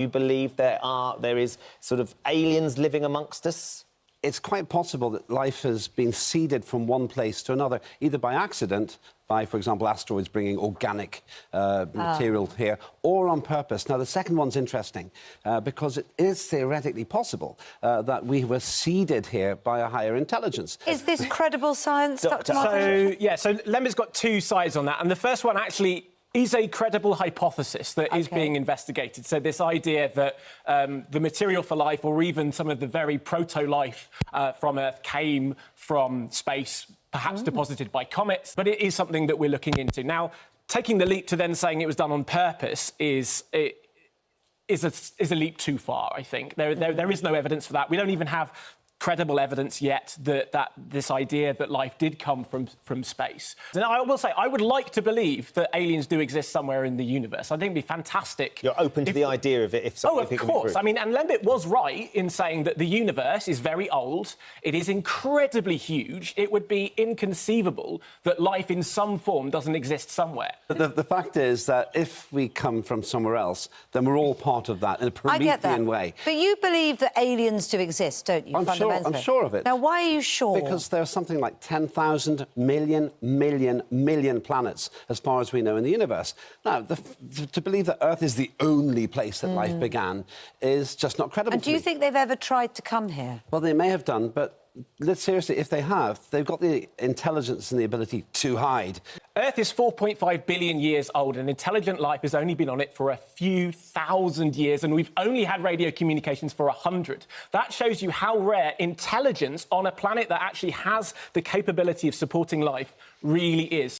You believe there is sort of aliens living amongst us? It's quite possible that life has been seeded from one place to another, either by accident, by, for example, asteroids bringing organic material here, or on purpose. Now, the second one's interesting because it is theoretically possible that we were seeded here by a higher intelligence. Is this credible science, Dr. Martin? So Lember's got two sides on that, and the first one actually is a credible hypothesis that is being investigated. So this idea that the material for life, or even some of the very proto-life from Earth, came from space, perhaps deposited by comets. But it is something that we're looking into. Now, taking the leap to then saying it was done on purpose is a leap too far, I think. There is no evidence for that. We don't even have credible evidence yet that this idea that life did come from space. And I will say, I would like to believe that aliens do exist somewhere in the universe. I think it'd be fantastic. You're open to the idea of it if something... Oh, of course. I mean, and Lembit was right in saying that the universe is very old. It is incredibly huge. It would be inconceivable that life in some form doesn't exist somewhere. The fact is that if we come from somewhere else, then we're all part of that in a Promethean way. But you believe that aliens do exist, don't you? I'm sure of it. Now, why are you sure? Because there are something like 10,000 million planets, as far as we know, in the universe. Now, to believe that Earth is the only place that life began is just not credible. And do you think they've ever tried to come here? Well, they may have done, but seriously, if they have, they've got the intelligence and the ability to hide. Earth is 4.5 billion years old, and intelligent life has only been on it for a few thousand years, and we've only had radio communications for 100. That shows you how rare intelligence on a planet that actually has the capability of supporting life really is.